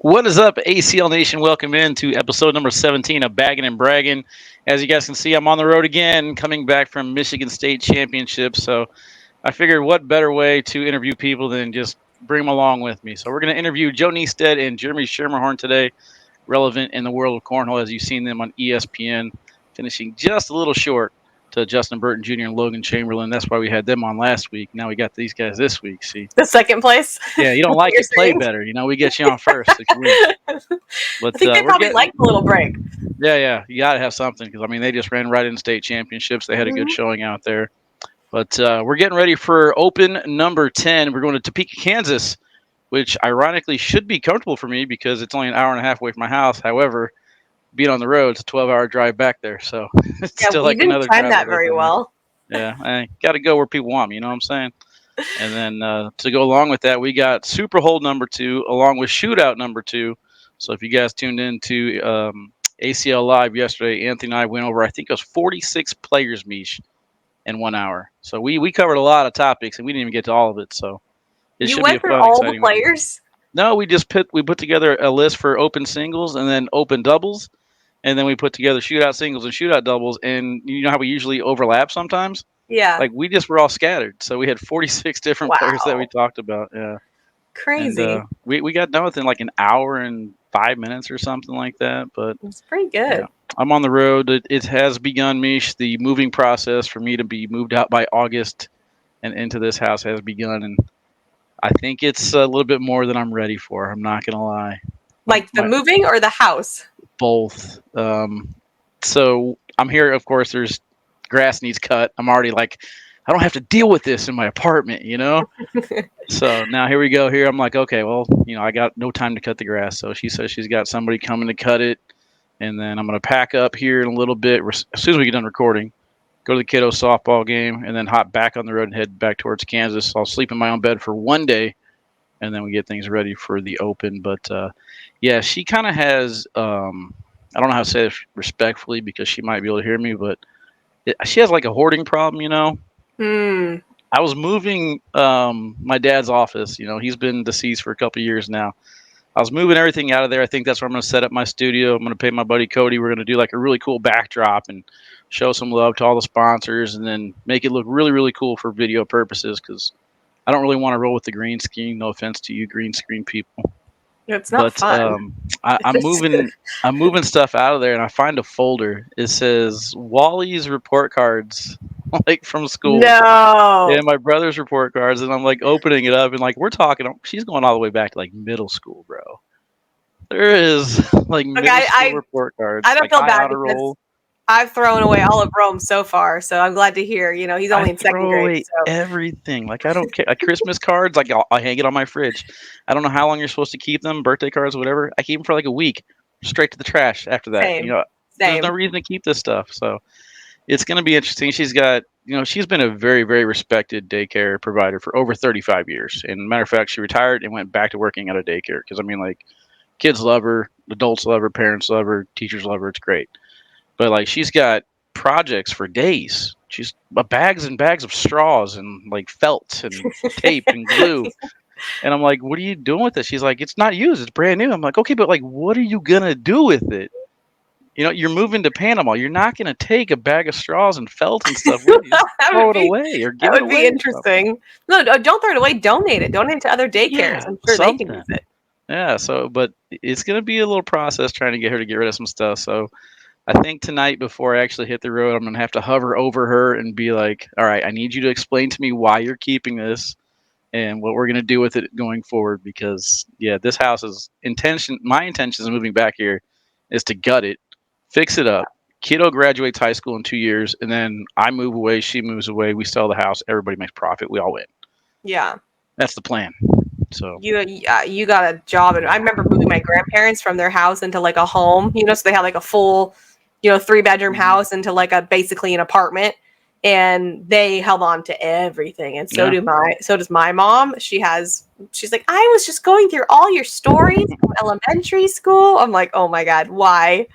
What is up, ACL Nation? Welcome in to episode number 17 of Baggin and Braggin. As you guys can see, I'm on the road again, coming back from Michigan State Championship. So I figured what better way to interview people than just bring them along with me. So we're going to interview Joe Kniesteadt and Jeremy Schermerhorn today, relevant in the world of cornhole as you've seen them on ESPN, finishing just a little short to Justin Burton Jr. and Logan Chamberlain. That's why we had them on last week. Now we got these guys this week. See, The second place? yeah, you don't That's what like you're it, play saying? better. We get you on first if you win. I But think they we're probably getting, like the little break. yeah, you got to have something because they just ran right in state championships. They had a good showing out there. But we're getting ready for Open number 10. We're going to Topeka, Kansas, which ironically should be comfortable for me because it's only an hour and a half away from my house. However, being on the road, it's a 12-hour drive back there. So it's Yeah, still we like didn't another time travel that day very for me. well. Yeah, I got to go where people want me. You know what I'm saying? And then to go along with that, we got Super Hold number 2 along with Shootout number 2. So if you guys tuned in to ACL Live yesterday, Anthony and I went over, I think it was 46 players, Meesh, in 1 hour. So we covered a lot of topics, and we didn't even get to all of it. So it You should be a went through fun, all the exciting week. players? No, we put together a list for open singles and then open doubles, and then we put together shootout singles and shootout doubles. And you know how we usually overlap sometimes? Yeah. Like we just were all scattered. So we had 46 different players that we Wow. talked about. Yeah. Crazy. And we got done within like an hour and 5 minutes or something like that. But It's pretty good. yeah, I'm on the road. It has begun, Mish. The moving process for me to be moved out by August and into this house has begun. And I think it's a little bit more than I'm ready for. I'm not going to lie. Like the moving or the house? Both. So I'm here, of course, there's grass needs cut. I'm already like, I don't have to deal with this in my apartment, So now here we go. Here I'm like, okay, well, I got no time to cut the grass. So she says she's got somebody coming to cut it, and then I'm gonna pack up here in a little bit as soon as we get done recording. Go to the kiddo softball game, and then hop back on the road and head back towards Kansas. So I'll sleep in my own bed for one day, and then we get things ready for the Open. But yeah, she kind of has. I don't know how to say this respectfully because she might be able to hear me, but she has like a hoarding problem. I was moving my dad's office. He's been deceased for a couple of years now. I was moving everything out of there. I think that's where I'm going to set up my studio. I'm going to pay my buddy Cody. We're going to do like a really cool backdrop and show some love to all the sponsors and then make it look really, really cool for video purposes because I don't really want to roll with the green screen. No offense to you green screen people. It's not fun. I'm moving stuff out of there, and I find a folder. It says Wally's report cards, like from school. No. Yeah, my brother's report cards, and I'm like opening it up, and like we're talking. She's going all the way back to like middle school, bro. There is like middle school report cards. I don't like, feel bad because I've thrown away all of Rome so far, so I'm glad to hear. He's only in second grade. So. Everything. Like I don't care. Like Christmas cards, like I hang it on my fridge. I don't know how long you're supposed to keep them. Birthday cards, whatever. I keep them for like a week. Straight to the trash after that. Same. There's no reason to keep this stuff. So it's going to be interesting. She's got, she's been a very, very respected daycare provider for over 35 years. And matter of fact, she retired and went back to working at a daycare because kids love her, adults love her, parents love her, teachers love her. It's great. But like she's got projects for days. She's bags and bags of straws and like felt and tape and glue. And I'm like, what are you doing with this? She's like, it's not used. It's brand new. I'm like, okay, but like, what are you going to do with it? You're moving to Panama. You're not going to take a bag of straws and felt and stuff with you. Throw it away or give it away. That would be interesting. No, don't throw it away. Donate it. Donate it to other daycares. Yeah, I'm sure they can use it. Yeah, but it's going to be a little process trying to get her to get rid of some stuff. So I think tonight before I actually hit the road, I'm going to have to hover over her and be like, all right, I need you to explain to me why you're keeping this and what we're going to do with it going forward. Because, yeah, this house is my intention is moving back here is to gut it, fix it up. Kiddo graduates high school in 2 years, and then I move away, she moves away, we sell the house, everybody makes profit, we all win. Yeah. That's the plan. So you got a job, and I remember moving my grandparents from their house into like a home, so they had like a full 3-bedroom house into like basically an apartment, and they held on to everything. And so does my mom. She's like, I was just going through all your stories from elementary school. I'm like, oh my God, why?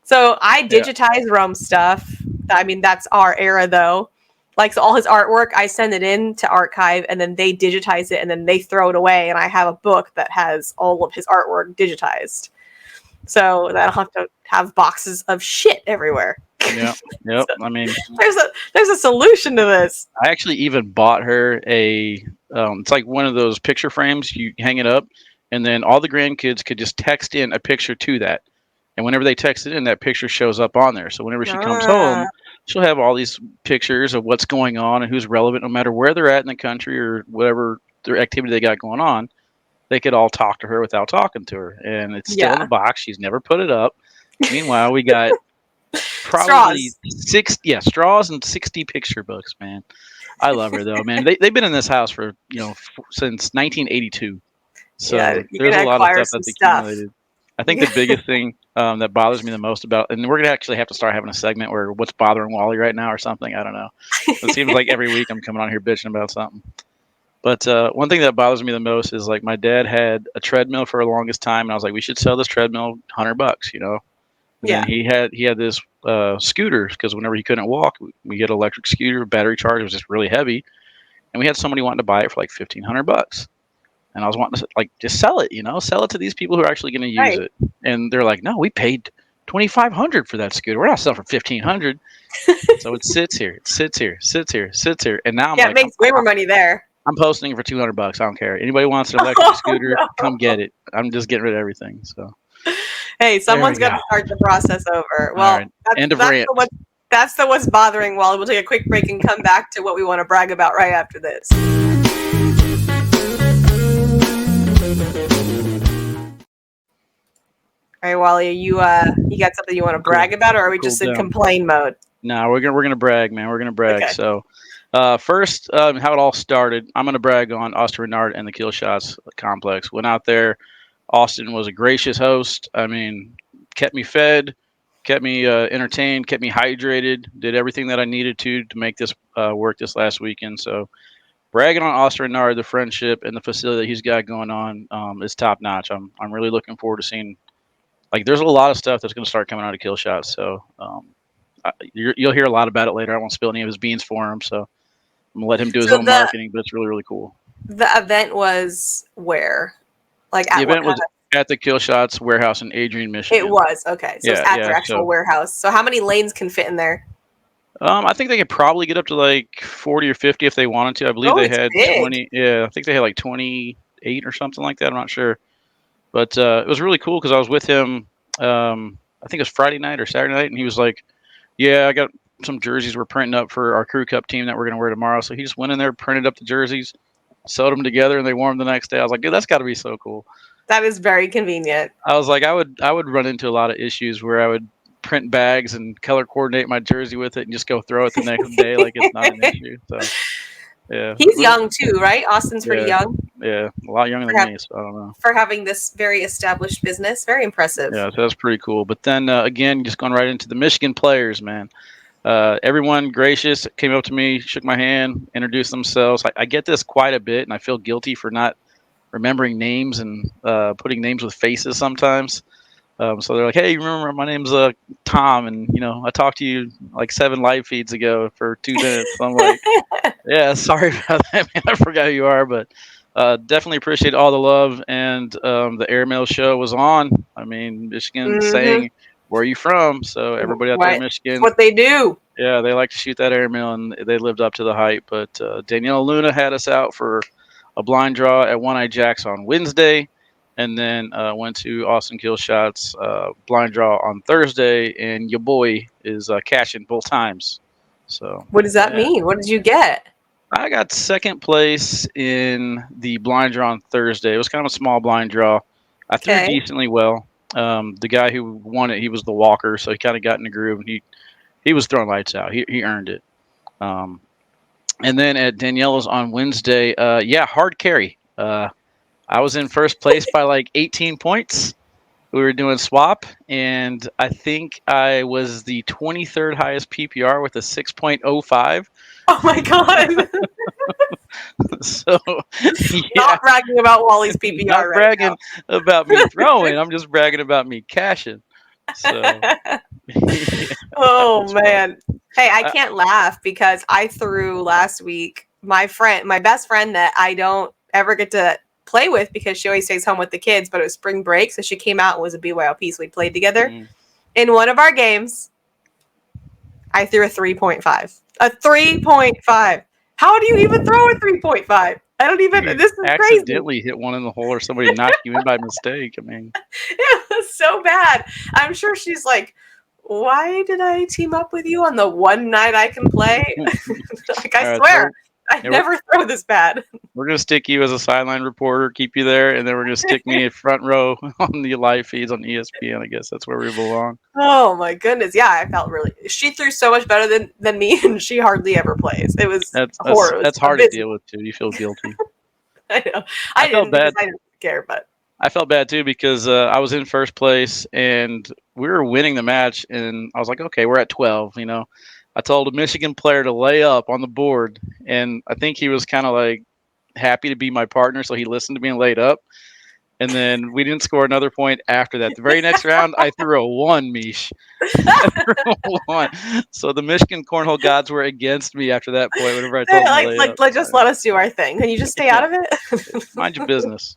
So I digitized Rome stuff. I mean, that's our era though. Like, so all his artwork, I send it in to archive, and then they digitize it, and then they throw it away, and I have a book that has all of his artwork digitized, so that I don't have to have boxes of shit everywhere. Yeah, yep. So I mean, there's a solution to this. I actually even bought her a. It's like one of those picture frames. You hang it up, and then all the grandkids could just text in a picture to that. And whenever they text it in, that picture shows up on there. So whenever she comes Ah, home, she'll have all these pictures of what's going on and who's relevant, no matter where they're at in the country or whatever their activity they got going on. They could all talk to her without talking to her, and it's still in the yeah. box. She's never put it up. Meanwhile, we got probably Straws. straws and 60 picture books, man. I love her though, man. They've been in this house for since 1982, Yeah, so you're there's a gonna lot of acquire stuff some that's stuff. accumulated. I think the biggest thing that bothers me the most about, and we're gonna actually have to start having a segment where what's bothering Wally right now or something. I don't know. It seems like every week I'm coming on here bitching about something. But one thing that bothers me the most is like my dad had a treadmill for the longest time, and I was like, we should sell this treadmill, $100, And then Yeah. he had this scooter because whenever he couldn't walk, we get an electric scooter, battery charge. It was just really heavy, and we had somebody wanting to buy it for like $1,500. And I was wanting to like just sell it, sell it to these people who are actually going to use Right. it. And they're like, no, we paid 2,500 for that scooter. We're not selling for 1,500. So it sits here, it sits here, sits here, sits here, and now I'm Yeah, it like, makes way more money there. I'm posting it for $200. I don't care. Anybody wants an electric Oh scooter, come no. get it. I'm just getting rid of everything. So Hey, there we someone's got go. to start the process over. All right, Well, end of that's rant. the what's bothering Wally. We'll take a quick break and come back to what we want to brag about right after this. All right, Wally, you got something you want to brag about, or are we Cool just in down. complain mode? No, we're gonna brag, man. We're gonna brag. Okay. So, first, how it all started. I'm gonna brag on Austin Renard and the Kill Shots complex. Went out there. Austin was a gracious host. I mean, kept me fed, kept me entertained, kept me hydrated. Did everything that I needed to make this work this last weekend. So, bragging on Austin Renard, the friendship and the facility that he's got going on is top notch. I'm really looking forward to seeing. Like, there's a lot of stuff that's going to start coming out of Kill Shots. So, you'll hear a lot about it later. I won't spill any of his beans for him, so I'm gonna let him do his So own marketing. But it's really, really cool. the event was where? Like The at what event kind was of? at the Kill Shots warehouse in Adrian, It Michigan. was okay. So it's Yeah, at yeah. their actual So, warehouse. So how many lanes can fit in there? I think they could probably get up to like 40 or 50 if they wanted to. I believe Oh, they it's had big. 20. Yeah, I think they had like 28 or something like that. I'm not sure, but it was really cool because I was with him. I think it was Friday night or Saturday night, and he was like, "Yeah, I got some jerseys we're printing up for our crew cup team that we're gonna wear tomorrow." So he just went in there, printed up the jerseys, sewed them together, and they wore them the next day. I was like, "Dude, that's got to be so cool." That is very convenient. I was like, I would run into a lot of issues where I would print bags and color coordinate my jersey with it and just go throw it the next day like it's not an issue. So yeah, He's young too, right? Austin's pretty yeah, young yeah, a lot younger for, than me, so I don't know. for having this very established business. Very impressive. Yeah, so that's pretty cool. But then again, just going right into the Michigan players, man. Everyone gracious came up to me, shook my hand, introduced themselves. I get this quite a bit, and I feel guilty for not remembering names and putting names with faces sometimes. So they're like, "Hey, you remember my name's Tom, and I talked to you like 7 live feeds ago for 2 minutes." I'm like, "Yeah, sorry about that, man. I forgot who you are, but definitely appreciate all the love." And the airmail show was on. I mean, Michigan Mm-hmm. saying, "Where are you from?" So everybody out there in Right. It's Michigan, what they do. yeah, they like to shoot that airmail, and they lived up to the hype. But Danielle Luna had us out for a blind draw at One Eye Jacks on Wednesday, and then went to Austin Kill Shots blind draw on Thursday, and your boy is cashing both times. So What does that yeah, mean? What did you get? I got second place in the blind draw on Thursday. It was kind of a small blind draw. I threw Okay. decently well. The guy who won it, he was the walker, so he kind of got in the groove, and he was throwing lights out. He earned it. Um, and then at Daniela's on Wednesday, yeah, hard carry. I was in first place by like 18 points. We were doing swap, and I think I was the 23rd highest PPR with a 6.05. Oh my god. So, yeah, Not bragging about Wally's not PPR right bragging about me throwing. I'm just bragging about me cashing. So, now. yeah, that Oh was fun. man. Hey, I can't laugh because I threw last week my best friend that I don't ever get to play with because she always stays home with the kids, but it was spring break, so she came out and was a BYOP, so we played together. Mm. In one of our games, I threw a 3.5. A 3.5. How do you even throw a 3.5? I don't even, You this is crazy. accidentally hit one in the hole, or somebody knocked you in by mistake. I mean, It was so bad. I'm sure she's like, why did I team up with you on the one night I can play? Like, I all right, swear, so I yeah, never throw this bad. we're gonna stick you as a sideline reporter, keep you there, and then we're gonna stick me in front row on the live feeds on ESPN. I guess that's where we belong. Oh my goodness. Yeah, I felt really. She threw so much better than me, and she hardly ever plays. It was That's that's horrible. It was that's hard to deal abysmal. with too. You feel guilty. I know. I I felt didn't because bad. I didn't care, but I felt bad too because I was in first place and we were winning the match, and I was like, okay, we're at 12. I told a Michigan player to lay up on the board, and I think he was kind of like happy to be my partner, so he listened to me and laid up. And then we didn't score another point after that. The very next round, I threw a one, Meesh. I threw a one. So the Michigan cornhole gods were against me after that point. Whenever I told them to lay up, just let us do our thing. Can you just stay out yeah, of it? mind your business.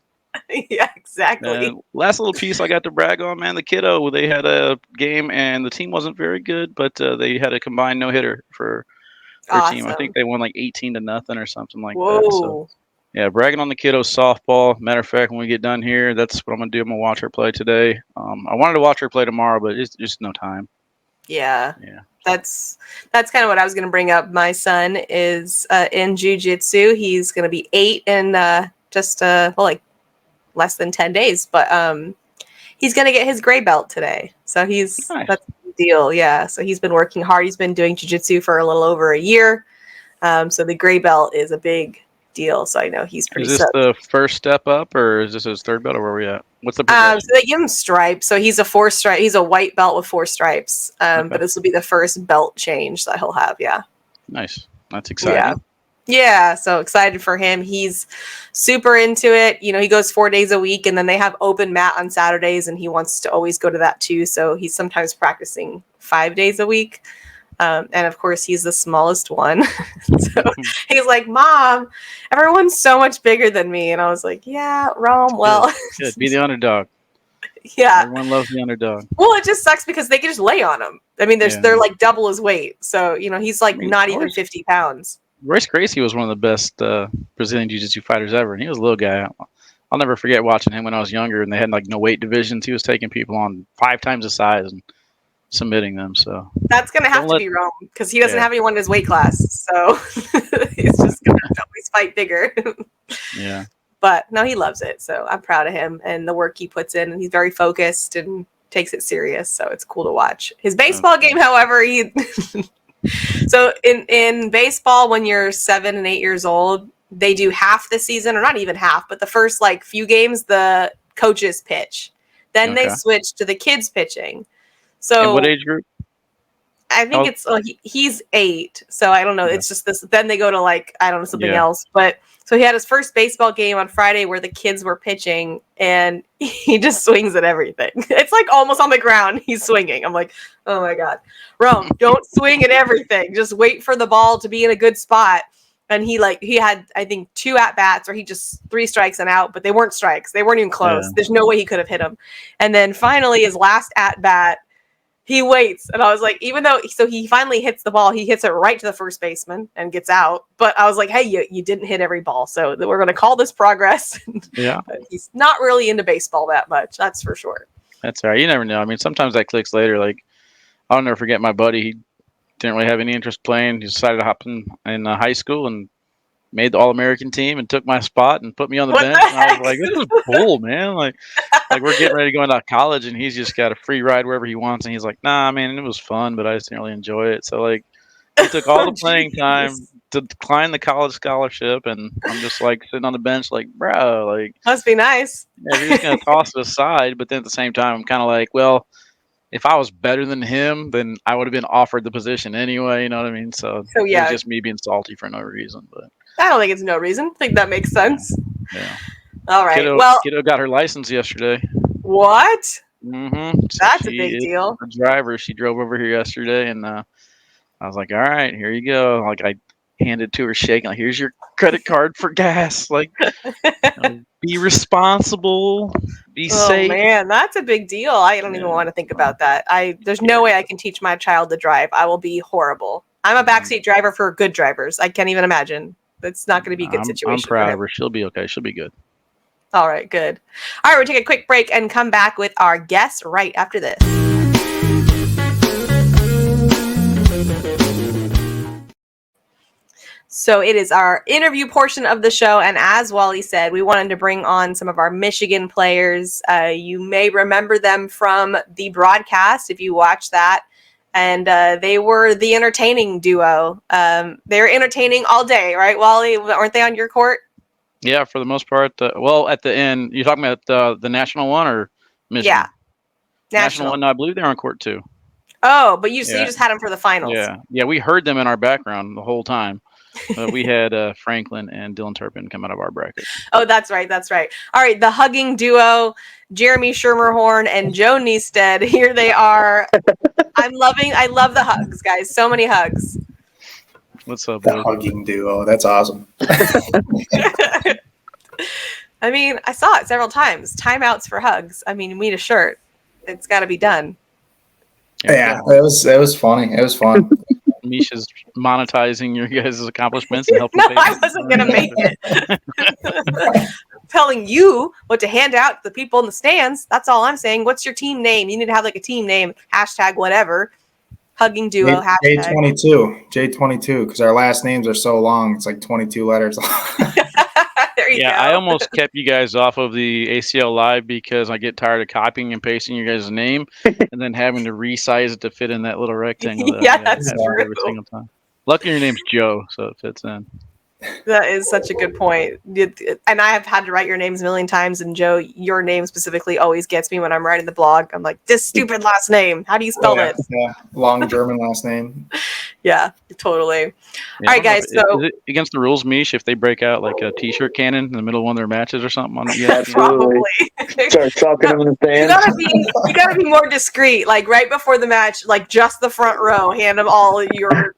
Yeah, exactly. And last little piece I got to brag on, man, the kiddo. They had a game and the team wasn't very good, but they had a combined no hitter for their team. I think Awesome. they won like 18-0 or something like that. So Whoa. yeah, bragging on the kiddo softball. Matter of fact, when we get done here, that's what I'm gonna do. I'm gonna watch her play today. I wanted to watch her play tomorrow, but it's just no time. Yeah. Yeah. That's kind of what I was going to bring up. My son is in jujitsu. He's going to be 8 in just like less than 10 days, but he's going to get his gray belt today. So Nice. that's the deal. Yeah. So he's been working hard. He's been doing jujitsu for a little over a year. So the gray belt is a big deal. So I know he's pretty Is this stoked. the first step up, or is this his third belt, or where are we at? What's the So progression? they give him stripes. So he's a 4 stripe. He's a white belt with 4 stripes. Okay. But this will be the first belt change that he'll have. Yeah. Nice. That's Yeah. exciting. Yeah, so excited for him. He's super into it. He goes 4 days a week, and then they have open mat on Saturdays, and he wants to always go to that too. So he's sometimes practicing 5 days a week. And of course, he's the smallest one. So he's like, Mom, everyone's so much bigger than me. And I was like, yeah, Rome, Good. well, Good. Be the underdog. yeah. Everyone loves the underdog. Well, it just sucks because they can just lay on him. I mean, Yeah. they're like double his weight. So, he's I like mean, not even 50 pounds. Royce Gracie was one of the best Brazilian Jiu-Jitsu fighters ever, and he was a little guy. I'll never forget watching him when I was younger, and they had like no weight divisions. He was taking people on 5 times the size and submitting them. So That's gonna have don't to let, be Rome because he doesn't yeah, have anyone in his weight class, so he's just gonna have to always fight bigger. yeah. But no, he loves it, so I'm proud of him and the work he puts in, and he's very focused and takes it serious. So it's cool to watch. His baseball game, however, he so in baseball when you're 7 and 8 years old, they do half the season, or not even half, but the first like few games the coaches pitch, then they Okay. switch to the kids pitching. And what So age group? I think How? it's he's 8, so I don't know. Okay. It's just this. Then they go to like I don't know something Yeah. else. But so he had his first baseball game on Friday where the kids were pitching, and he just swings at everything. It's like almost on the ground. He's swinging. I'm like, oh my god, Rome, don't swing at everything. Just wait for the ball to be in a good spot. And he had I think 2 at bats, or he just 3 strikes and out, but they weren't strikes. They weren't even Yeah. close. There's no way he could have hit him. And then finally his last at bat he waits, and I was like, even though, so he finally hits the ball, he hits it right to the first baseman and gets out. But I was like, hey, you didn't hit every ball, so we're going to call this progress. Yeah. But he's not really into baseball that much, that's for sure. That's all right. You never know. I mean, sometimes that clicks later. Like I'll never forget my buddy. He didn't really have any interest playing. He decided to hop in high school and made the All American team and took my spot and put me on the What the bench. And I was heck? like, this is cool, man. Like we're getting ready to go into college, and he's just got a free ride wherever he wants. And he's like, nah, man, it was fun, but I just didn't really enjoy it. So like, he took all Oh, the playing time jeez. to decline the college scholarship, and I'm just like sitting on the bench, like, bro, like, Must be nice. yeah, if you're just gonna toss it aside, but then at the same time, I'm kind of like, well, if I was better than him, then I would have been offered the position anyway. You know what I mean? So So it was yeah, just me being salty for no reason. But I don't think it's no reason. I think that makes yeah, sense. yeah. All right. Kiddo, Well, kiddo got her license yesterday. what? So That's a she big is deal. a driver. She drove over here yesterday, and I was like, all right, here you go. Like I handed to her, shaking. Like, here's your credit card for gas. Like, be responsible, be Oh safe. man, that's a big deal. I don't even Yeah, want to think about that. There's no scary. way I can teach my child to drive. I will be horrible. I'm a backseat driver for good drivers. I can't even imagine. That's not going to be a good I'm situation for proud of him. her. She'll be okay. She'll be good. All right, good. All right, we'll take a quick break and come back with our guests right after this. So it is our interview portion of the show, and as Wally said, we wanted to bring on some of our Michigan players. You may remember them from the broadcast if you watched that, and they were the entertaining duo. They were entertaining all day, right, Wally? Weren't they on your court? Yeah, for the most part. Well, at the end, you're talking about the national one or Michigan? Yeah, National national. one. No, I believe they're on court too. Oh, but you Yeah, just had them for the finals. yeah. We heard them in our background the whole time. We had Franklin and Dylan Turpin come out of our bracket. Oh, that's right. That's right. All right. The hugging duo, Jeremy Schermerhorn and Joe Kniesteadt. Here they are. I love the hugs, guys. So many hugs. What's up, The boys? hugging duo. That's awesome. I mean, I saw it several times. Timeouts for hugs. I mean, we need a shirt. It's got to be done. Yeah, it was funny. It was fun. Meesh is monetizing your guys' accomplishments and helping. No, I wasn't going to make it. Telling you what to hand out to the people in the stands. That's all I'm saying. What's your team name? You need to have like a team name, hashtag whatever. Hugging duo, hashtag. J22, because our last names are so long. It's like 22 letters long. There you go. I almost kept you guys off of the ACL Live because I get tired of copying and pasting your guys' name and then having to resize it to fit in that little rectangle. That Yeah, that's true. every single time. Luckily, your name's Joe, so it fits in. That is such a good point. And I have had to write your names a million times. And Joe, your name specifically always gets me when I'm writing the blog. I'm like, this stupid last name. How do you spell it? Yeah, long German last name. Yeah, totally. Yeah, All right, guys. So is it against the rules, Meesh, if they break out like a T-shirt cannon in the middle of one of their matches or something on ESPN? Absolutely. probably Start talking them in the you stands. gotta be more discreet. Like right before the match, like just the front row, hand them all your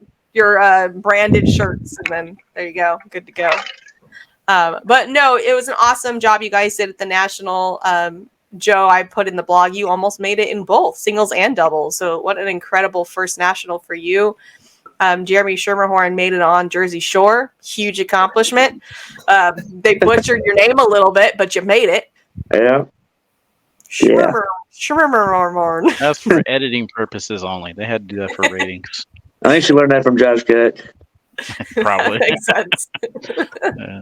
branded shirts, and then there you go, good to go. But no, it was an awesome job you guys did at the national. Joe, I put in the blog, you almost made it in both singles and doubles. So what an incredible first national for you. Jeremy Schermerhorn made it on Jersey Shore. Huge accomplishment. They butchered your name a little bit, but you made it. Yeah. Schermerhorn. That's for editing purposes only. They had to do that for ratings. I think she learned that from Josh Gett. Probably. Makes sense. Yeah.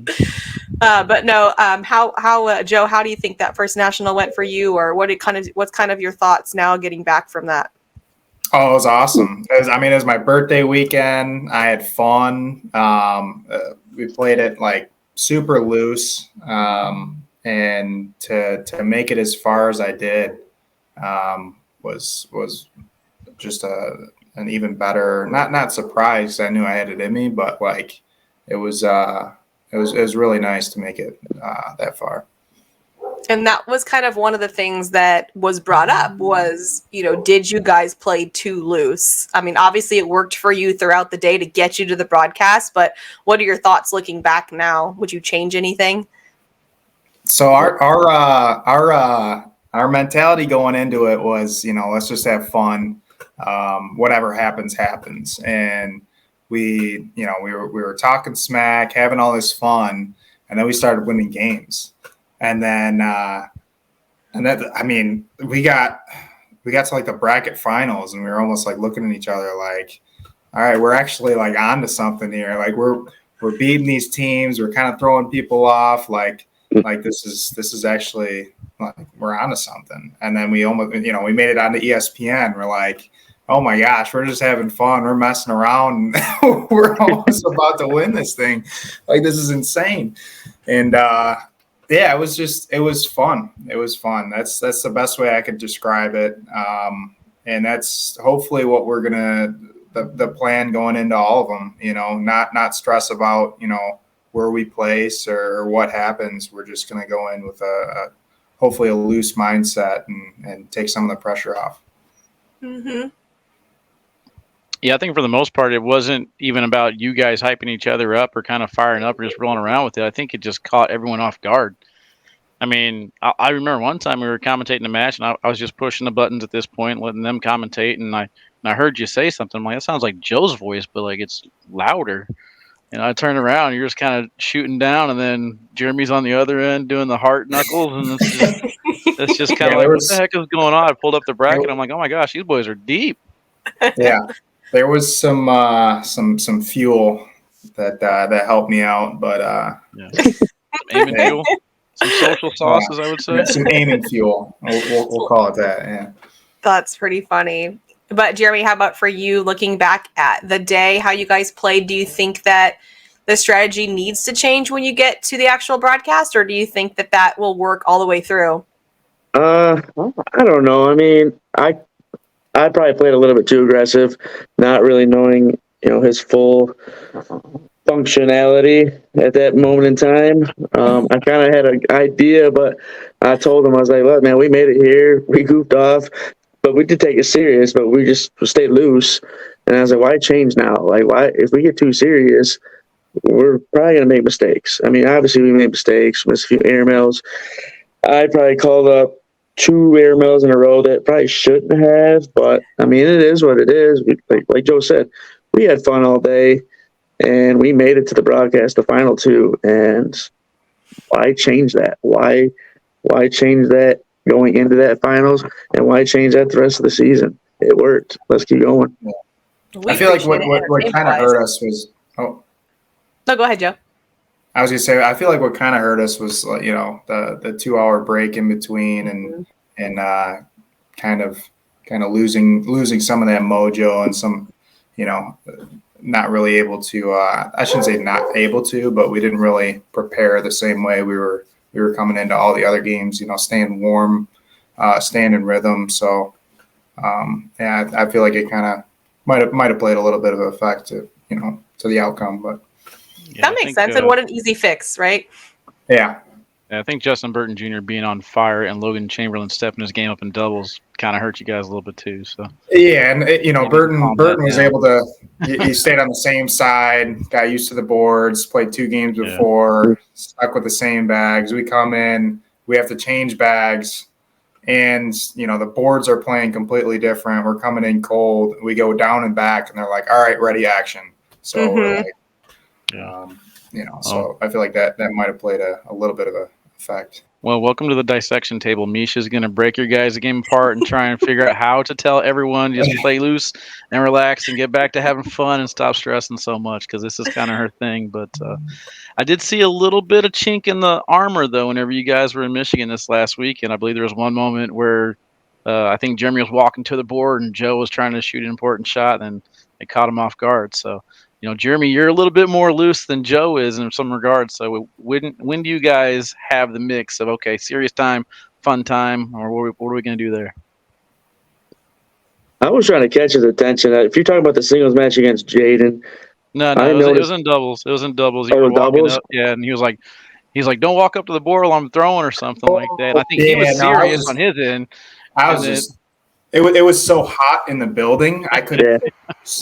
But no, how Joe, how do you think that first national went for you, or what's kind of your thoughts now getting back from that? Oh, it was awesome. It was my birthday weekend. I had fun. We played it like super loose, and to make it as far as I did was just an even better, not surprised. I knew I had it in me, but like it was really nice to make it that far. And that was kind of one of the things that was brought up was, did you guys play too loose? I mean, obviously it worked for you throughout the day to get you to the broadcast, but what are your thoughts looking back now? Would you change anything? So our mentality going into it was, let's just have fun. Whatever happens, happens. And we were talking smack, having all this fun, and then we started winning games. And then we got to like the bracket finals, and we were almost like looking at each other like, all right, we're actually like onto something here. Like we're beating these teams, we're kind of throwing people off. Like this is actually like we're onto something. And then we almost, we made it onto ESPN. We're like, oh my gosh, we're just having fun. We're messing around. We're almost about to win this thing. Like this is insane. And yeah, it was fun. It was fun. That's the best way I could describe it. And that's hopefully what we're the plan going into all of them. Not stress about where we place or what happens. We're just gonna go in with hopefully a loose mindset and take some of the pressure off. Mm-hmm. Yeah, I think for the most part, it wasn't even about you guys hyping each other up or kind of firing up or just rolling around with it. I think it just caught everyone off guard. I mean, I remember one time we were commentating a match, and I was just pushing the buttons at this point, letting them commentate, and I heard you say something. I'm like, that sounds like Joe's voice, but like it's louder. And I turn around, and you're just kind of shooting down, and then Jeremy's on the other end doing the heart knuckles, and it's just kind Yeah, of there like, what the was heck is going on? I pulled up the there, bracket. I'm like, oh my gosh, these boys are deep. yeah, there was some fuel that helped me out, but Yeah, some aiming hey, fuel, some social yeah, sauces, I would say. some aiming fuel. We'll call it that. Yeah. That's pretty funny. But Jeremy, how about for you, looking back at the day, how you guys played? Do you think that the strategy needs to change when you get to the actual broadcast, or do you think that that will work all the way through? I don't know. I mean, I probably played a little bit too aggressive, not really knowing, his full functionality at that moment in time. I kind of had an idea, but I told him, I was like, look, man, we made it here. We goofed off, but we did take it serious, but we just stayed loose. And I was like, why change now? Like, why, if we get too serious, we're probably going to make mistakes. I mean, obviously we made mistakes, missed a few airmails. I probably called up 2 airmails in a row that probably shouldn't have, but I mean, it is what it is. Like Joe said, we had fun all day, and we made it to the broadcast, the final 2. And why change that? Why change that going into that finals, and why change that the rest of the season? It worked. Let's keep going. We I feel like appreciate it what kind of entertainment-wise. hurt us was No, go ahead, Joe. I was gonna say I feel like what kind of hurt us was the 2 hour break in between and kind of losing some of that mojo and some not really able to I shouldn't say not able to, but we didn't really prepare the same way we were coming into all the other games, staying warm, staying in rhythm. So yeah, I feel like it kind of might have played a little bit of effect to the outcome, but Yeah, That makes sense. And what an easy fix, right? yeah. I think Justin Burton Jr. being on fire and Logan Chamberlain stepping his game up in doubles kind of hurt you guys a little bit too. So Yeah, and Burton was down. able to. He stayed on the same side, got used to the boards, played 2 games before, stuck with the same bags. We come in, we have to change bags, and the boards are playing completely different. We're coming in cold. We go down and back, and they're like, "All right, ready, action." So we're like, so I feel like that might have played a little bit of a effect. Well, welcome to the dissection table. Misha's going to break your guys' game apart and try and figure out how to tell everyone to just play loose and relax and get back to having fun and stop stressing so much, because this is kind of her thing. But I did see a little bit of chink in the armor, though, whenever you guys were in Michigan this last week. And I believe there was one moment where I think Jeremy was walking to the board and Joe was trying to shoot an important shot, and it caught him off guard. So, Jeremy, you're a little bit more loose than Joe is in some regards. So when do you guys have the mix of, okay, serious time, fun time, or what are we going to do there? I was trying to catch his attention. If you're talking about the singles match against Jaden, No, it was in doubles. It was in doubles. You Oh, were walking doubles? up, yeah, and he's like, don't walk up to the board while I'm throwing or something like that. And I think he Yeah, was no, I serious was- on his end. I was just. It was so hot in the building. I couldn't.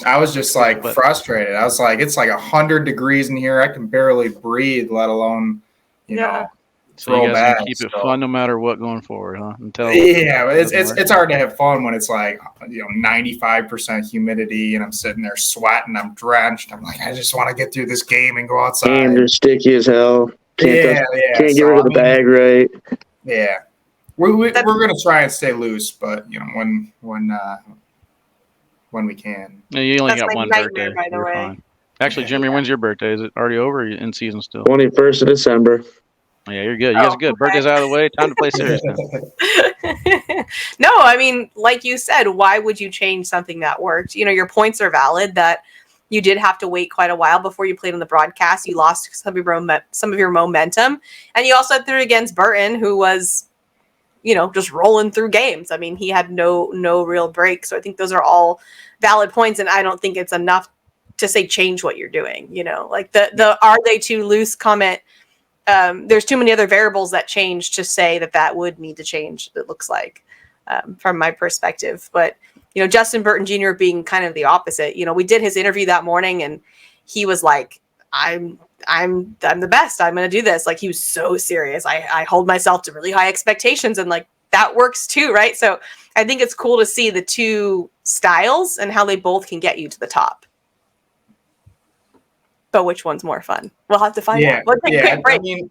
I was just like frustrated. I was like, it's like 100 degrees in here. I can barely breathe, let alone, know, So you guys back. can keep it fun no matter what going forward, huh? Yeah, but it's hard to have fun when it's like 95% humidity and I'm sitting there sweating. I'm drenched. I'm like, I just want to get through this game and go outside. And you're sticky as hell. Can't get So, rid of the bag right. Yeah. We're going to try and stay loose, but when we can. Yeah, you only That's got my one nightmare, birthday. by the You're way. fine. Actually, Jeremy, when's your birthday? Is it already over? Or are you in season still? 21st of December. Yeah, you're good. You guys are good. Okay. Birthday's out of the way. Time to play serious now. No, I mean, like you said, why would you change something that worked? Your points are valid that you did have to wait quite a while before you played on the broadcast. You lost some of your momentum. And you also threw against Burton, who was, just rolling through games. I mean, he had no real break. So I think those are all valid points. And I don't think it's enough to say change what you're doing. Like the are they too loose comment. There's too many other variables that change to say that would need to change, it looks like. from my perspective. But Justin Burton Jr. being kind of the opposite. We did his interview that morning, and he was like, I'm the best. I'm going to do this. Like, he was so serious. I hold myself to really high expectations, and like that works too, right? So I think it's cool to see the two styles and how they both can get you to the top. But which one's more fun? We'll have to find out. Let's take a quick break. I mean,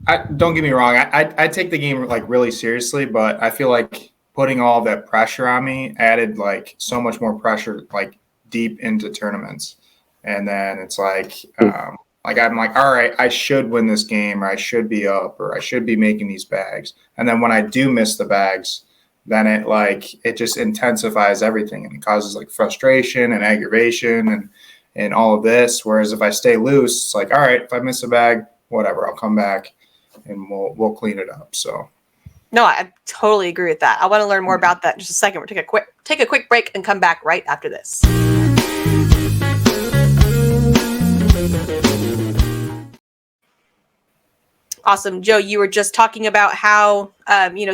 I don't get me wrong. I take the game like really seriously, but I feel like putting all that pressure on me added like so much more pressure, like deep into tournaments. And then it's like I'm like, all right, I should win this game, or I should be up, or I should be making these bags. And then when I do miss the bags, then it just intensifies everything, and it causes like frustration and aggravation and all of this. Whereas if I stay loose, it's like, all right, if I miss a bag, whatever, I'll come back and we'll clean it up. So. No, I totally agree with that. I want to learn more about that in just a second. We'll take a quick break and come back right after this. Awesome. Joe, you were just talking about how,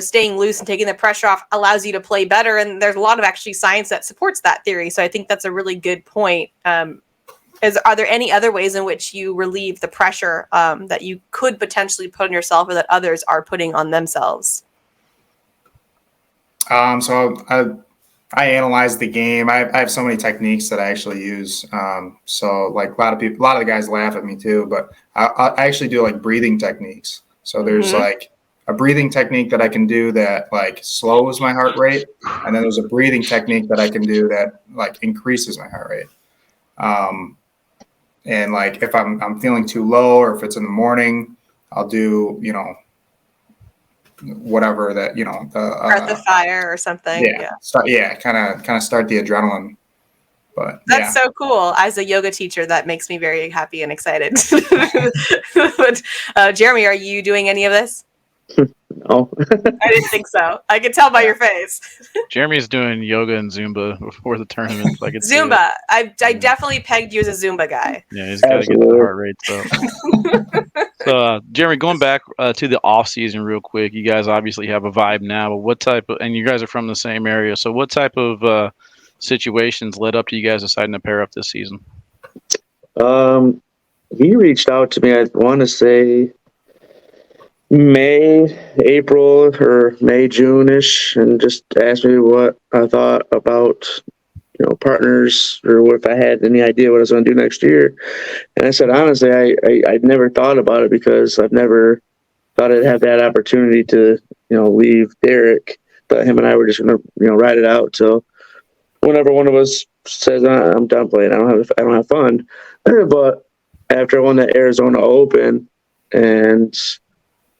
staying loose and taking the pressure off allows you to play better. And there's a lot of actually science that supports that theory. So I think that's a really good point. Are there any other ways in which you relieve the pressure that you could potentially put on yourself, or that others are putting on themselves? So I analyze the game. I have so many techniques that I actually use. So like a lot of the guys laugh at me too, but I actually do like breathing techniques. So there's like a breathing technique that I can do that like slows my heart rate. And then there's a breathing technique that I can do that like increases my heart rate. And like if I'm feeling too low, or if it's in the morning, I'll do, whatever that, the Breath of fire or something. Kind of start the adrenaline. But that's so cool. As a yoga teacher, that makes me very happy and excited. But, Jeremy, are you doing any of this? No. I didn't think so. I could tell by your face. Jeremy's doing yoga and Zumba before the tournament. So I could Zumba. I definitely pegged you as a Zumba guy. Yeah, he's got to get the heart rate. So, Jeremy, going back to the off season real quick, you guys obviously have a vibe now. But what type of, and you guys are from the same area, so what type of situations led up to you guys deciding to pair up this season? He reached out to me, I want to say April or May, June-ish, and just asked me what I thought about, partners, or if I had any idea what I was going to do next year. And I said, honestly, I'd never thought about it, because I've never thought I'd have that opportunity to, leave Derek. But him and I were just going to, ride it out till whenever one of us says, I'm done playing, I don't have fun. But after I won that Arizona Open and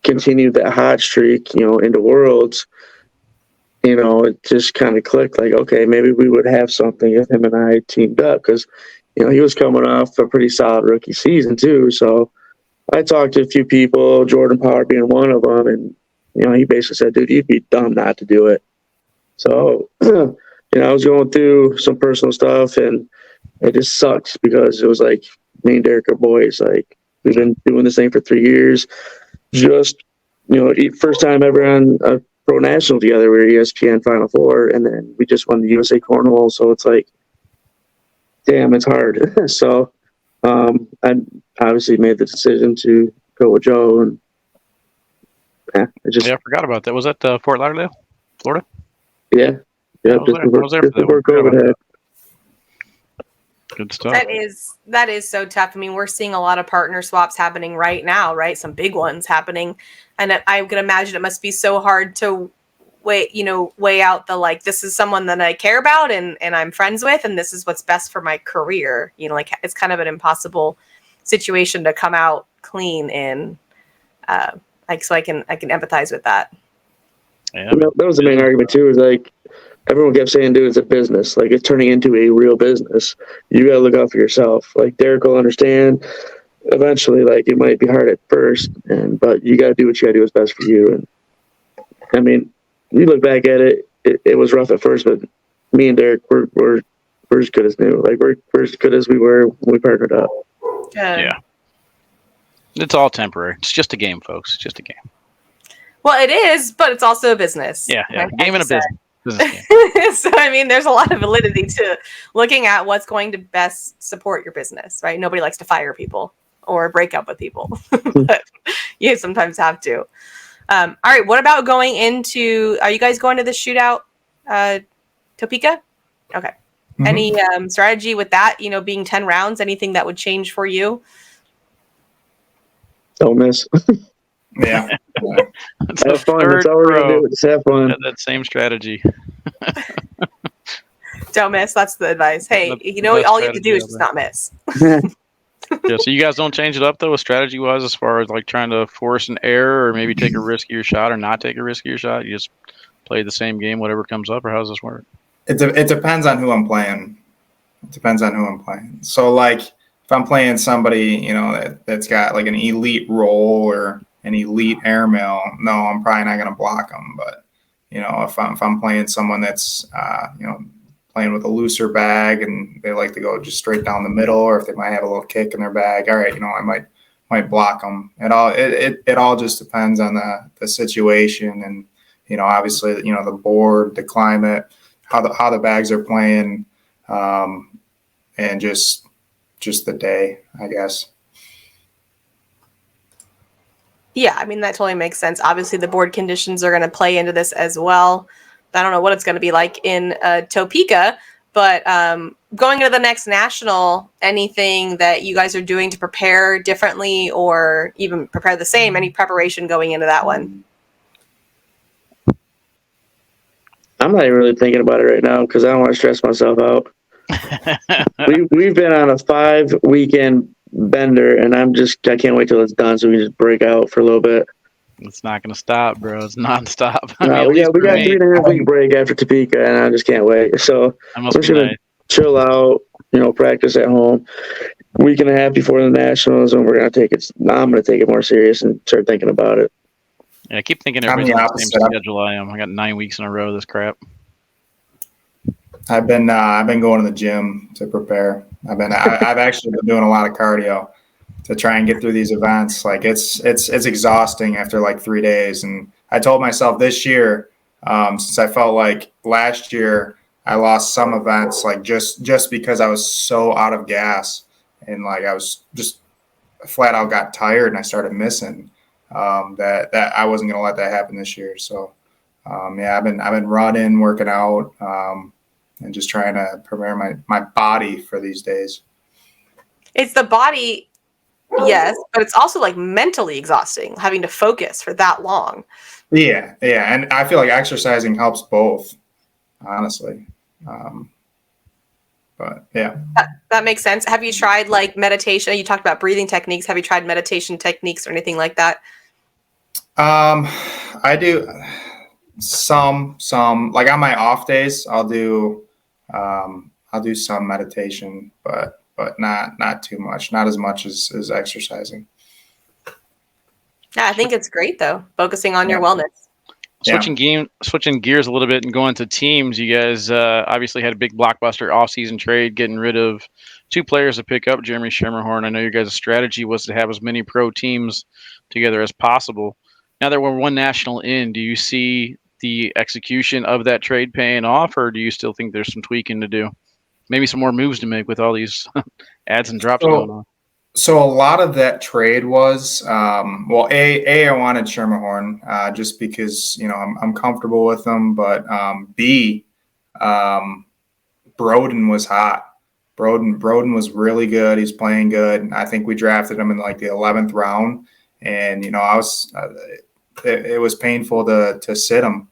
continued that hot streak, into Worlds, it just kind of clicked, like, okay, maybe we would have something if him and I teamed up, because, he was coming off a pretty solid rookie season too. So I talked to a few people, Jordan Power being one of them, and, he basically said, dude, you'd be dumb not to do it. So, I was going through some personal stuff, and it just sucks, because it was like, me and Derek are boys. Like, we've been doing this thing for 3 years. Just, first time ever on a pro national together. We were ESPN Final Four, and then we just won the USA Cornhole. So it's like, damn, it's hard. So I obviously made the decision to go with Joe, and I forgot about that. Was that Fort Lauderdale, Florida? Yeah. I was there for that one. Good stuff. That is so tough. I mean, we're seeing a lot of partner swaps happening right now, right? Some big ones happening. And I can imagine it must be so hard to weigh out the, like, this is someone that I care about and I'm friends with, and this is what's best for my career. Like, it's kind of an impossible situation to come out clean in. So I can empathize with that. Yeah. That was the main argument too, is like, everyone kept saying, dude, it's a business. Like, it's turning into a real business. You got to look out for yourself. Like, Derek will understand eventually. Like, it might be hard at first, but you got to do what you got to do what's best for you. And I mean, you look back at it, it was rough at first, but me and Derek, we're as good as new. Like, we're as good as we were when we partnered up. Yeah. It's all temporary. It's just a game, folks. It's just a game. Well, it is, but it's also a business. Yeah. Like Game you and a said. business game. So, I mean, there's a lot of validity to looking at what's going to best support your business, right? Nobody likes to fire people or break up with people, but you sometimes have to. All right. What about going into, are you guys going to the shootout, Topeka? Okay. Mhm. Any strategy with that, being 10 rounds, anything that would change for you? Don't miss. Yeah. It's the Have fun. That's third all we're gonna pro do. Just have fun. had that same strategy. Don't miss. That's the advice. Hey, The all best you have to do strategy is out just there. not miss. Yeah, so you guys don't change it up though, strategy wise, as far as like trying to force an error or maybe take a riskier shot or not take a riskier shot. You just play the same game, whatever comes up, or how does this work? It depends on who I'm playing. It depends on who I'm playing. So like if I'm playing somebody, that's got like an elite roll or an elite airmail, no, I'm probably not going to block them. But if I'm playing someone that's playing with a looser bag and they like to go just straight down the middle, or if they might have a little kick in their bag, all right, I might block them. It all just depends on the situation and obviously the board, the climate, how the bags are playing, and just the day, I guess. Yeah, I mean, that totally makes sense. Obviously, the board conditions are going to play into this as well. I don't know what it's going to be like in Topeka, but going into the next national, anything that you guys are doing to prepare differently or even prepare the same, any preparation going into that one? I'm not even really thinking about it right now because I don't want to stress myself out. We've been on a 5-weekend bender, and I can't wait till it's done so we can just break out for a little bit. It's not going to stop, bro. It's nonstop. No, we got 3.5 week break after Topeka, and I just can't wait. So That must I'm be just gonna nice. chill out, practice at home. Week and a half before the nationals, and I'm gonna take it more serious and start thinking about it. Yeah, I keep thinking I'm everybody's the on the same opposite. schedule I am. I got 9 weeks in a row of this crap. I've been going to the gym to prepare. I've actually been doing a lot of cardio to try and get through these events. Like it's exhausting after like 3 days. And I told myself this year, since I felt like last year I lost some events, like just because I was so out of gas and like I was just flat out got tired and I started missing. That I wasn't going to let that happen this year. So yeah, I've been running, working out, and just trying to prepare my body for these days. It's the body, yes, but it's also like mentally exhausting having to focus for that long. Yeah, and I feel like exercising helps both, honestly. But yeah, that makes sense. Have you tried like meditation? You talked about breathing techniques. Have you tried meditation techniques or anything like that? I do some like on my off days I'll do some meditation, but not too much, not as much as exercising. Yeah, I think it's great though, focusing on your wellness. Switching gears a little bit and going to teams, you guys obviously had a big blockbuster offseason trade, getting rid of 2 players to pick up Jeremy Schermerhorn. I know your guys' strategy was to have as many pro teams together as possible. Now that we're one national in, do you see the execution of that trade paying off, or do you still think there's some tweaking to do? Maybe some more moves to make with all these ads and drops going on. So a lot of that trade was, well, I wanted Schermerhorn just because I'm comfortable with him, but B, Broden was hot. Broden was really good. He's playing good. I think we drafted him in like the 11th round, and I was it was painful to sit him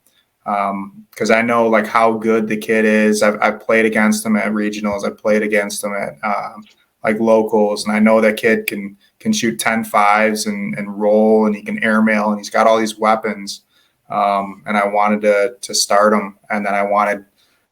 because I know like how good the kid is. I've played against him at regionals. I've played against him at like locals, and I know that kid can shoot 10 5s and roll, and he can airmail, and he's got all these weapons. And I wanted to start him, and then I wanted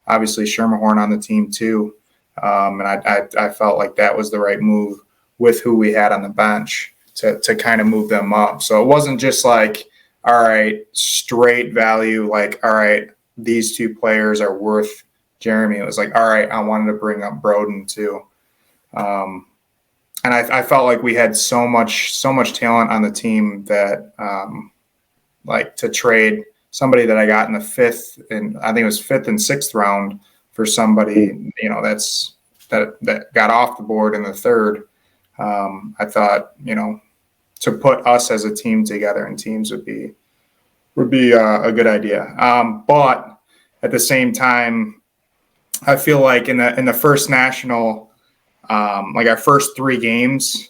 obviously Schermerhorn on the team too. And I felt like that was the right move with who we had on the bench to kind of move them up. So it wasn't just like, all right, straight value, like, all right, these 2 players are worth Jeremy. It was like, all right, I wanted to bring up Broden too. And I felt like we had so much talent on the team that like to trade somebody that I got in the fifth, and I think it was fifth and sixth round for somebody, you know, that got off the board in the third. I thought, you know, to put us as a team together in teams would be a good idea. But at the same time, I feel like in the first national, like our first 3 games,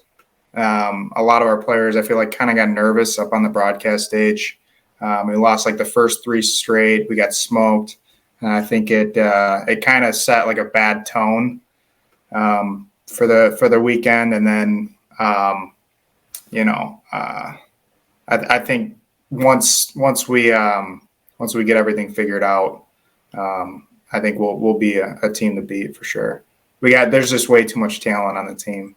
a lot of our players, I feel like, kind of got nervous up on the broadcast stage. We lost like the first 3 straight. We got smoked, and I think it kind of set like a bad tone for the weekend. And then you know, I think once we get everything figured out, I think we'll be a team to beat for sure. There's just way too much talent on the team.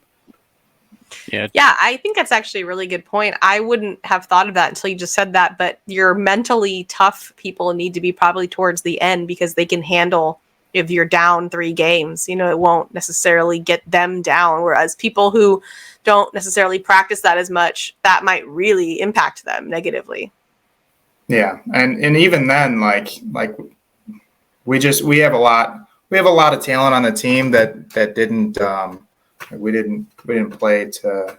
Yeah, I think that's actually a really good point. I wouldn't have thought of that until you just said that, but your mentally tough people need to be probably towards the end, because they can handle if you're down 3 games. You know, it won't necessarily get them down, whereas people who don't necessarily practice that as much, that might really impact them negatively. Yeah, and even then, like we have a lot of talent on the team that didn't we didn't play to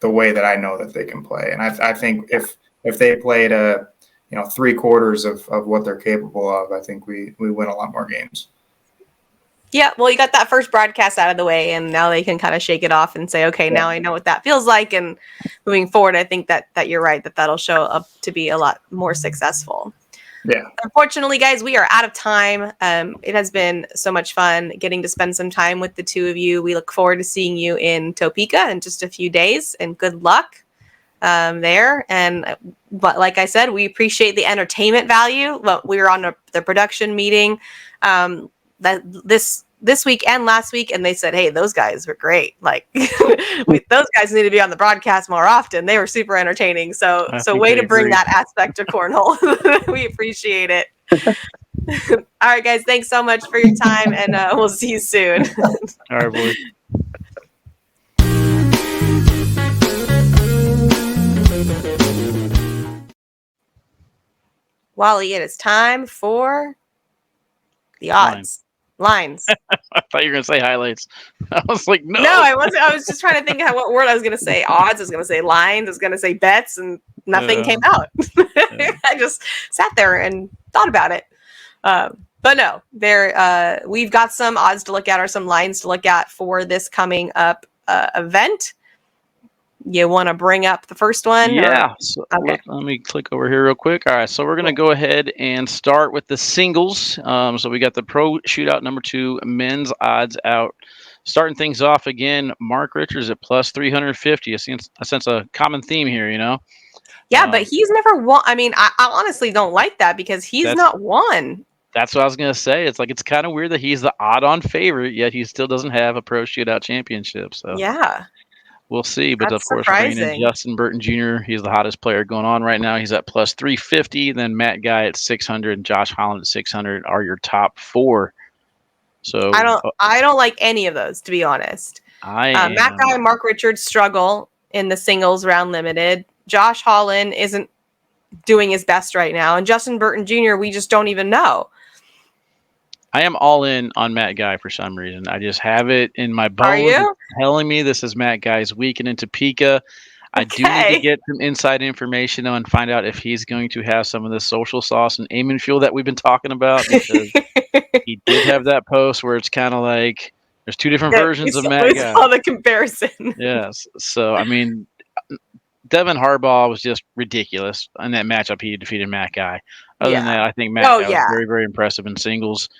the way that I know that they can play. And I think if they played 3/4 of what they're capable of, I think we win a lot more games. Yeah, well, you got that first broadcast out of the way, and now they can kind of shake it off and say, okay, now I know what that feels like. And moving forward, I think that you're right, that'll show up to be a lot more successful. Yeah. Unfortunately, guys, we are out of time. It has been so much fun getting to spend some time with the two of you. We look forward to seeing you in Topeka in just a few days, and good luck there. But like I said, we appreciate the entertainment value. Well, we were on the production meeting that this week and last week, and they said, hey, those guys were great. Like those guys need to be on the broadcast more often. They were super entertaining. So way to bring that aspect to Cornhole. We appreciate it. All right, guys, thanks so much for your time, and we'll see you soon. All right, boys. Wally, it is time for the odds. Lines. I thought you were going to say highlights. I was like, no. No, I wasn't. I was just trying to think of what word I was going to say. Odds. I was going to say lines. I was going to say bets, and nothing came out. I just sat there and thought about it. But no, we've got some odds to look at, or some lines to look at for this coming up event. You want to bring up the first one? Yeah. So okay. Let me click over here real quick. All right. So we're going to go ahead and start with the singles. So we got the pro shootout number 2 men's odds out. Starting things off again, Mark Richards at plus 350. I sense a common theme here, you know? Yeah, but he's never won. I mean, I honestly don't like that, because he's not won. That's what I was going to say. It's like, it's kind of weird that he's the odd-on favorite, yet he still doesn't have a pro shootout championship. So yeah. We'll see, but that's of course, surprising. Justin Burton Jr., he's the hottest player going on right now. He's at plus 350. Then Matt Guy at 600 and Josh Holland at 600 are your top 4. So I don't like any of those, to be honest. Matt Guy and Mark Richards struggle in the singles round limited. Josh Holland isn't doing his best right now, and Justin Burton Jr., we just don't even know. I am all in on Matt Guy for some reason. I just have it in my bones. Are you? Telling me this is Matt Guy's weekend in Topeka. I do need to get some inside information and find out if he's going to have some of the social sauce and aiming fuel that we've been talking about, because he did have that post where it's kind of like there's 2 different versions of Matt Guy. Saw the comparison. Yes. So, I mean, Devin Harbaugh was just ridiculous in that matchup. He defeated Matt Guy. Other than that, I think Matt Guy was very, very impressive in singles.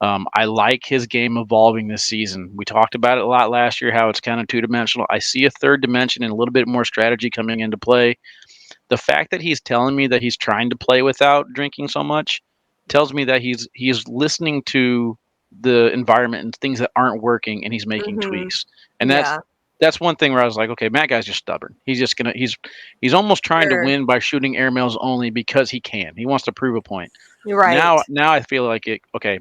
I like his game evolving this season. We talked about it a lot last year, how it's kind of 2-dimensional. I see a 3rd dimension and a little bit more strategy coming into play. The fact that he's telling me that he's trying to play without drinking so much tells me that he's listening to the environment and things that aren't working, and he's making tweaks. And that's one thing where I was like, okay, Matt Guy's just stubborn. He's just he's almost trying to win by shooting air mails only because he can. He wants to prove a point. You're right. Now I feel like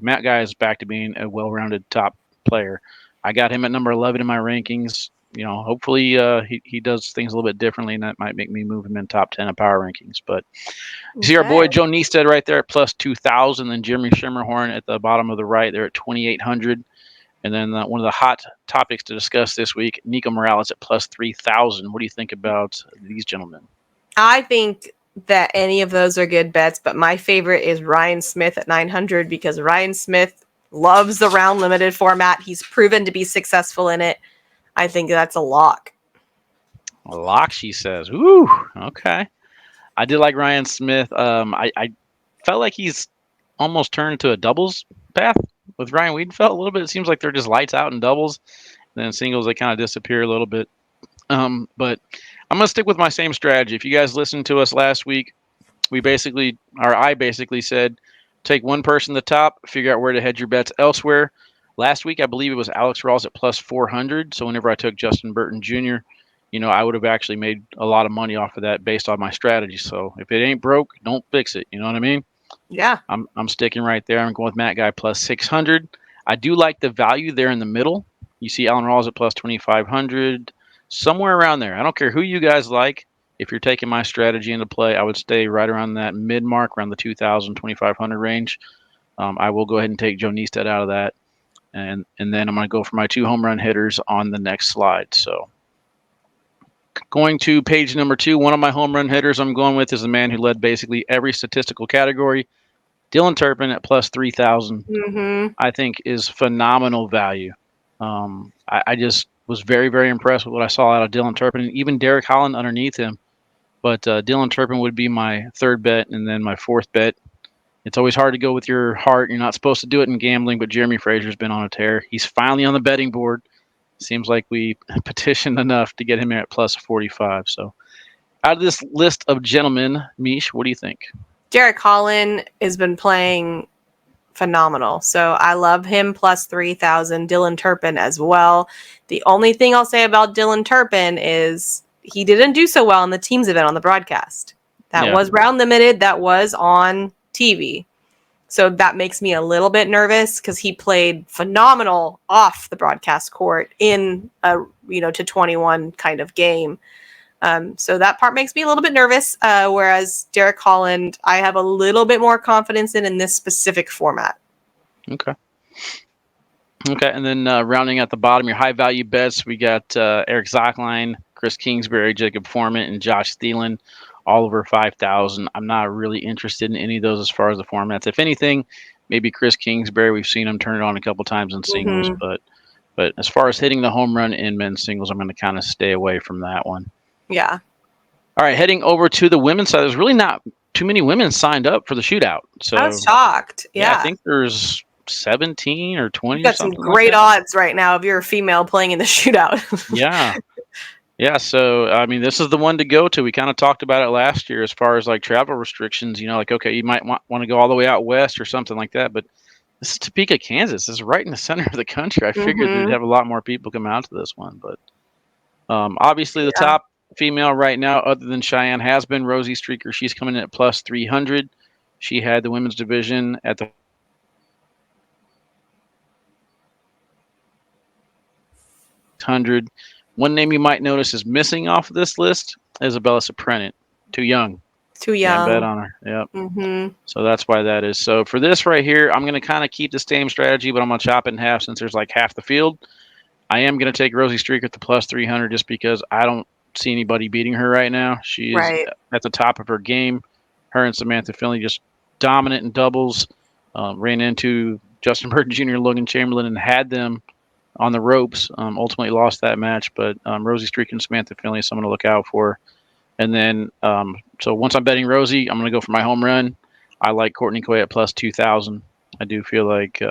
Matt Guy is back to being a well-rounded top player. I got him at number 11 in my rankings. hopefully he does things a little bit differently, and that might make me move him in top 10 of power rankings. But you see our boy Joe Kniesteadt right there at plus 2,000, and Jeremy Schermerhorn at the bottom of the right there at 2,800. And then one of the hot topics to discuss this week, Nico Morales at plus 3,000. What do you think about these gentlemen? I think that any of those are good bets, but my favorite is Ryan Smith at 900 because Ryan Smith loves the round limited format. He's proven to be successful in it. I think that's a lock. A lock, she says. Ooh, okay. I did like Ryan Smith. I felt like he's almost turned to a doubles path with Ryan Wiedenfeld a little bit. It seems like they're just lights out in doubles. And then singles, they kind of disappear a little bit. But I'm going to stick with my same strategy. If you guys listened to us last week, I basically said, take one person at the top, figure out where to hedge your bets elsewhere. Last week, I believe it was Alex Rawls at plus 400. So whenever I took Justin Burton Jr., I would have actually made a lot of money off of that based on my strategy. So if it ain't broke, don't fix it. You know what I mean? Yeah. I'm sticking right there. I'm going with Matt Guy plus 600. I do like the value there in the middle. You see Alan Rawls at plus 2,500, somewhere around there. I don't care who you guys like. If you're taking my strategy into play, I would stay right around that mid mark, around the 2,000, 2,500 range. I will go ahead and take Joe Kniesteadt out of that. And then I'm going to go for my 2 home run hitters on the next slide. So going to page number 2, one of my home run hitters I'm going with is a man who led basically every statistical category. Dylan Turpin at plus 3,000, I think is phenomenal value. I just was very, very impressed with what I saw out of Dylan Turpin, and even Derek Holland underneath him. But Dylan Turpin would be my third bet, and then my fourth bet. It's always hard to go with your heart. You're not supposed to do it in gambling, but Jeremy Frazier's been on a tear. He's finally on the betting board. Seems like we petitioned enough to get him at plus 45. So out of this list of gentlemen, Meesh, what do you think? Derek Holland has been playing phenomenal. So I love him plus 3,000. Dylan Turpin as well. The only thing I'll say about Dylan Turpin is he didn't do so well in the teams event on the broadcast. That was round limited. That was on TV. So that makes me a little bit nervous because he played phenomenal off the broadcast court in a, to 21 kind of game. So that part makes me a little bit nervous. Whereas Derek Holland, I have a little bit more confidence in this specific format. Okay. And then rounding at the bottom, your high value bets, we got Eric Zockline, Chris Kingsbury, Jacob Foreman, and Josh Thielen, all over 5,000. I'm not really interested in any of those as far as the formats. If anything, maybe Chris Kingsbury. We've seen him turn it on a couple times in singles, but as far as hitting the home run in men's singles, I'm going to kind of stay away from that one. Yeah. All right, heading over to the women's side, there's really not too many women signed up for the shootout. So I was shocked. Yeah. I think there's 17 or 20. You've got some great odds right now if you're a female playing in the shootout. Yeah. So, I mean, this is the one to go to. We kind of talked about it last year as far as like travel restrictions, okay, you might want to go all the way out west or something like that. But this is Topeka, Kansas. This is right in the center of the country. I figured we'd have a lot more people come out to this one. But obviously the top female right now, other than Cheyenne, has been Rosie Streaker. She's coming in at plus 300. She had the women's division at the $100. One name you might notice is missing off of this list, Isabella Soprenet. Too young. Can't bet on her. Yep. So that's why that is. So for this right here, I'm going to kind of keep the same strategy, but I'm going to chop it in half since there's like half the field. I am going to take Rosie Streaker at the plus 300 just because I don't see anybody beating her right now. She is at the top of her game. Her and Samantha Finley just dominant in doubles. Ran into Justin Burton Jr., Logan Chamberlain, and had them on the ropes. Ultimately lost that match, but Rosie Streaker and Samantha Finley is someone to look out for. And then, so once I'm betting Rosie, I'm going to go for my home run. I like Courtney Coy at plus 2,000. I do feel like,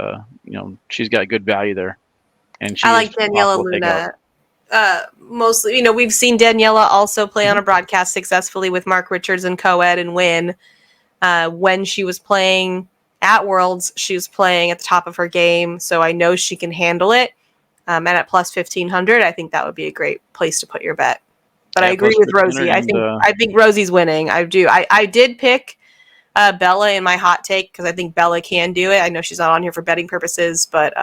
she's got good value there. And I like Daniela Luna. Mostly, we've seen Daniela also play on a broadcast successfully with Mark Richards and co-ed and win. When she was playing at Worlds, she was playing at the top of her game. So I know she can handle it. And at plus 1,500, I think that would be a great place to put your bet. But I agree with Rosie. I think Rosie's winning. I do. I did pick Bella in my hot take because I think Bella can do it. I know she's not on here for betting purposes, but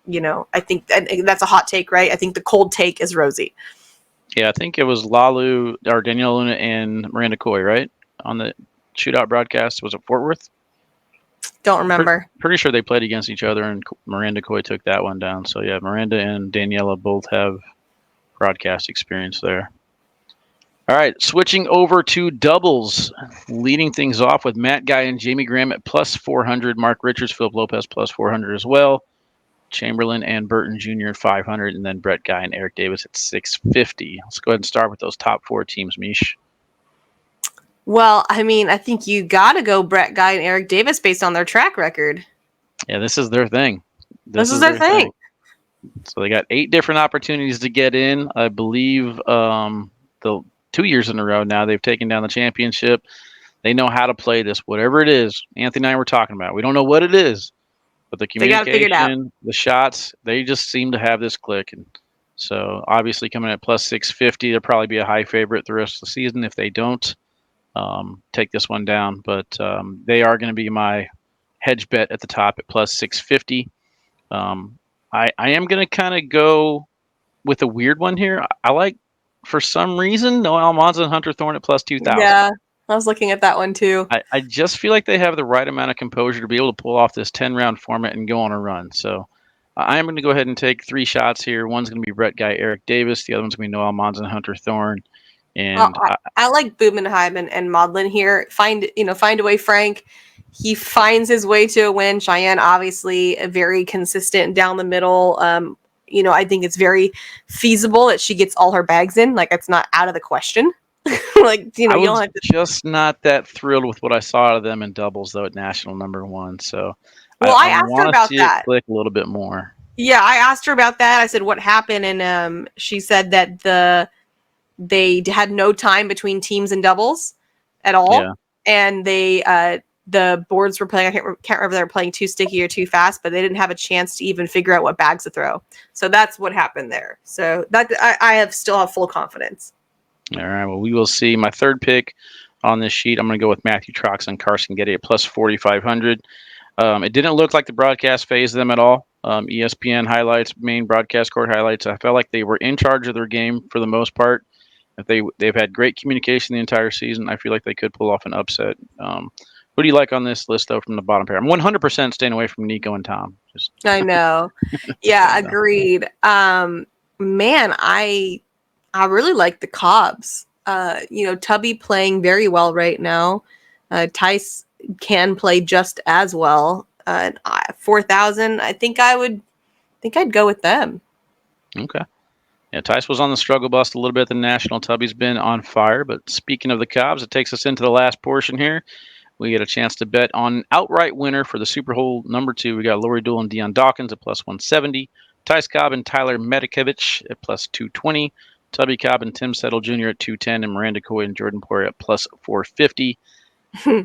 I think that's a hot take, right? I think the cold take is Rosie. Yeah, I think it was Lalu or Daniela Luna and Miranda Coy, right? On the shootout broadcast. Was it Fort Worth? Don't remember. Pretty sure they played against each other, and Miranda Coy took that one down. So, yeah, Miranda and Daniela both have broadcast experience there. All right, switching over to doubles, leading things off with Matt Guy and Jamie Graham at plus 400, Mark Richards, Philip Lopez plus 400 as well, Chamberlain and Burton Jr. at 500, and then Brett Guy and Eric Davis at 650. Let's go ahead and start with those top 4 teams, Meesh. Well, I mean, I think you got to go Brett Guy and Eric Davis based on their track record. Yeah, this is their thing. This is their thing. So they got 8 different opportunities to get in. I believe the 2 years in a row now they've taken down the championship. They know how to play this, whatever it is. Anthony and I were talking about. We don't know what it is, but the communication, the shots, they just seem to have this click. And so obviously coming at plus 650, they'll probably be a high favorite the rest of the season if they don't take this one down. But they are going to be my hedge bet at the top at plus 650. I am going to kind of go with a weird one here. I like, for some reason, Noel Monza and Hunter Thorne at plus 2,000. Yeah, I was looking at that one too. I just feel like they have the right amount of composure to be able to pull off this 10-round format and go on a run. So I am going to go ahead and take 3 shots here. One's going to be Brett Guy, Eric Davis. The other one's going to be Noel Monza and Hunter Thorne. And I like Bubenheim and Maudlin here. Find a way, Frank. He finds his way to a win. Cheyenne, obviously, very consistent down the middle. I think it's very feasible that she gets all her bags in. Like, it's not out of the question. I was just not that thrilled with what I saw out of them in doubles, though, at national number 1. So, I asked her about that. Click a little bit more. Yeah, I asked her about that. I said, "What happened?" And she said that they had no time between teams and doubles at all, and the boards were playing. I can't remember if they were playing too sticky or too fast, but they didn't have a chance to even figure out what bags to throw. So that's what happened there. So that I still have full confidence. All right. Well, we will see. My third pick on this sheet, I'm going to go with Matthew Trox and Carson Getty at plus 4,500. It didn't look like the broadcast phased them at all. ESPN highlights, main broadcast court highlights. I felt like they were in charge of their game for the most part. If they've had great communication the entire season, I feel like they could pull off an upset. Who do you like on this list, though, from the bottom pair? I'm 100% staying away from Nico and Tom. I know. Yeah, agreed. Man, I really like the Cobbs. Tubby playing very well right now. Tice can play just as well. 4,000. I think I'd go with them. Okay. Yeah, Tice was on the struggle bus a little bit at the National. Tubby's been on fire. But speaking of the Cobbs, it takes us into the last portion here. We get a chance to bet on an outright winner for the Super Bowl number 2. We got Lori Dool and Dion Dawkins at plus 170. Tice Cobb and Tyler Medikevich at plus 220. Tubby Cobb and Tim Settle Jr. at 210. And Miranda Coy and Jordan Poirier at plus 450.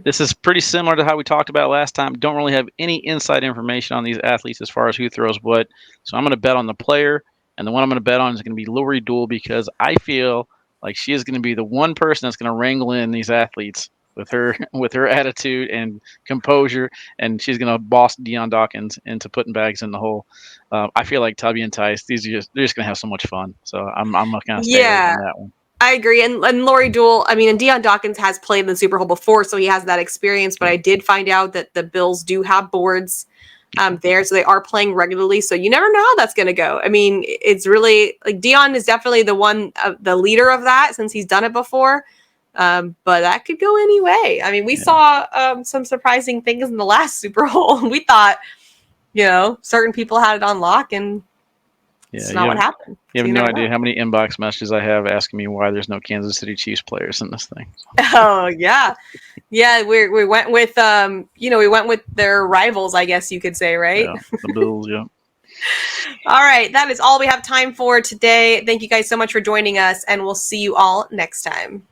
This is pretty similar to how we talked about last time. Don't really have any inside information on these athletes as far as who throws what. So I'm going to bet on the player. And the one I'm going to bet on is going to be Lori Dool because I feel like she is going to be the one person that's going to wrangle in these athletes with her attitude and composure, and she's going to boss Dion Dawkins into putting bags in the hole. I feel like Tubby and Tice, they're just going to have so much fun. So I'm not going to stay away from that one. I agree. And Lori Dool, and Dion Dawkins has played in the Super Bowl before, so he has that experience. But I did find out that the Bills do have boards there, so they are playing regularly. So you never know how that's going to go. It's really like Dion is definitely the one, the leader of that since he's done it before. But that could go any way. We saw some surprising things in the last Super Bowl. We thought, certain people had it on lock, and it's not what happened. You have no idea how many inbox messages I have asking me why there's no Kansas City Chiefs players in this thing. Oh yeah, yeah. We went with we went with their rivals, I guess you could say, right? Yeah, the Bills. Yeah. All right, that is all we have time for today. Thank you guys so much for joining us, and we'll see you all next time.